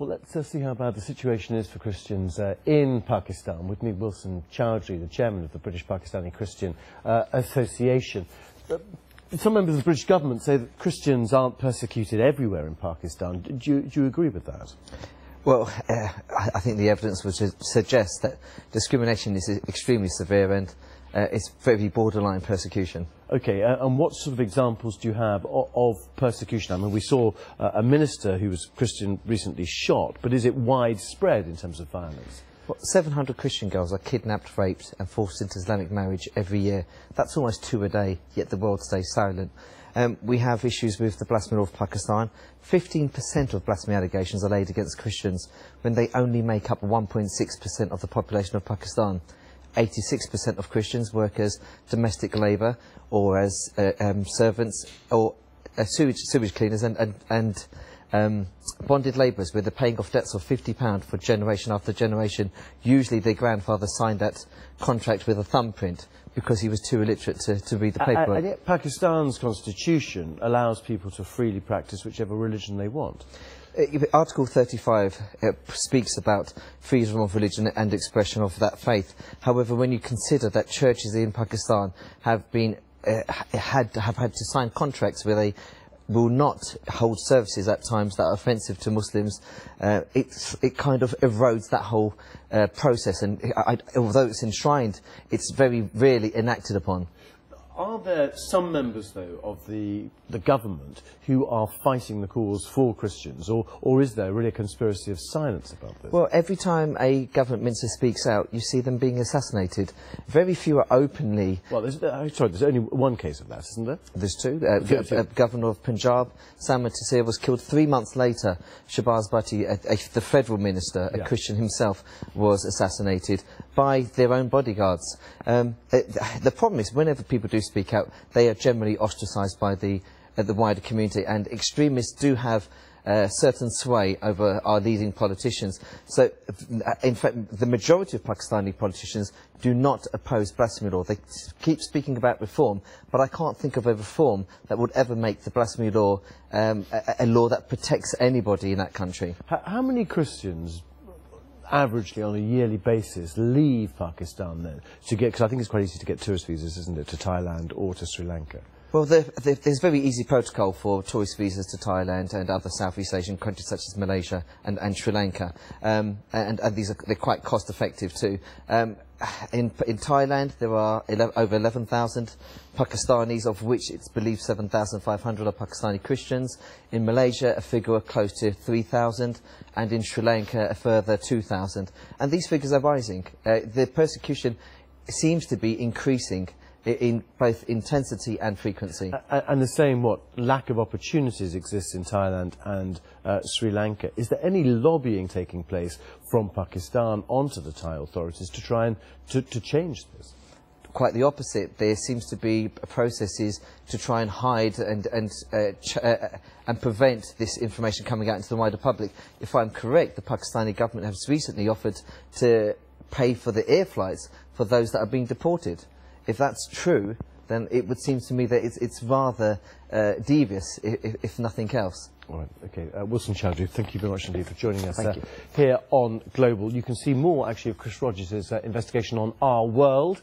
Well, let's see how bad the situation is for Christians in Pakistan. With me, Wilson Chowdhry, the chairman of the British Pakistani Christian Association. Some members of the British government say that Christians aren't persecuted everywhere in Pakistan. Do you agree with that? Well, I think the evidence would suggest that discrimination is extremely severe and it's very borderline persecution. OK, and what sort of examples do you have of persecution? I mean, we saw a minister who was Christian recently shot, but is it widespread in terms of violence? Well, 700 Christian girls are kidnapped, raped and forced into Islamic marriage every year. That's almost 2 a day, yet the world stays silent. We have issues with the blasphemy law of Pakistan. 15% of blasphemy allegations are laid against Christians when they only make up 1.6% of the population of Pakistan. 86% of Christians work as domestic labour or as servants or sewage cleaners and bonded labourers, where they're paying off debts of £50 for generation after generation. Usually their grandfather signed that contract with a thumbprint because he was too illiterate to read the paperwork. And yet Pakistan's constitution allows people to freely practice whichever religion they want. Article 35 speaks about freedom of religion and expression of that faith. However, when you consider that churches in Pakistan have had to sign contracts where they will not hold services at times that are offensive to Muslims, it kind of erodes that whole process, and although it's enshrined, it's very rarely enacted upon. Are there some members, though, of the government who are fighting the cause for Christians, or is there really a conspiracy of silence about this? Well, every time a government minister speaks out, you see them being assassinated. Very few are openly... Well, there's only one case of that, isn't there? There's two. Governor of Punjab, Sama Tasir, was killed 3 months later. Shahbaz Bhatti, the federal minister, a Christian himself, was assassinated by their own bodyguards. The problem is, whenever people do speak out, they are generally ostracised by the wider community, and extremists do have certain sway over our leading politicians. So, in fact, the majority of Pakistani politicians do not oppose blasphemy law. They keep speaking about reform, but I can't think of a reform that would ever make the blasphemy law a law that protects anybody in that country. How many Christians averagely on a yearly basis leave Pakistan then to get, because I think it's quite easy to get tourist visas, isn't it, to Thailand or to Sri Lanka? Well, there's very easy protocol for tourist visas to Thailand and other Southeast Asian countries such as Malaysia and Sri Lanka, and they're quite cost effective too. In Thailand there are over 11,000 Pakistanis, of which it's believed 7,500 are Pakistani Christians. In Malaysia, a figure close to 3,000, and in Sri Lanka a further 2,000. And these figures are rising. The persecution seems to be increasing in both intensity and frequency. And the same, lack of opportunities exists in Thailand and Sri Lanka. Is there any lobbying taking place from Pakistan onto the Thai authorities to try and to change this? Quite the opposite. There seems to be processes to try and hide and prevent this information coming out into the wider public. If I'm correct, the Pakistani government has recently offered to pay for the air flights for those that are being deported. If that's true, then it would seem to me that it's rather devious, if nothing else. All right, OK. Wilson Chowdhry, thank you very much indeed for joining us here on Global. You can see more, actually, of Chris Rogers' investigation on Our World.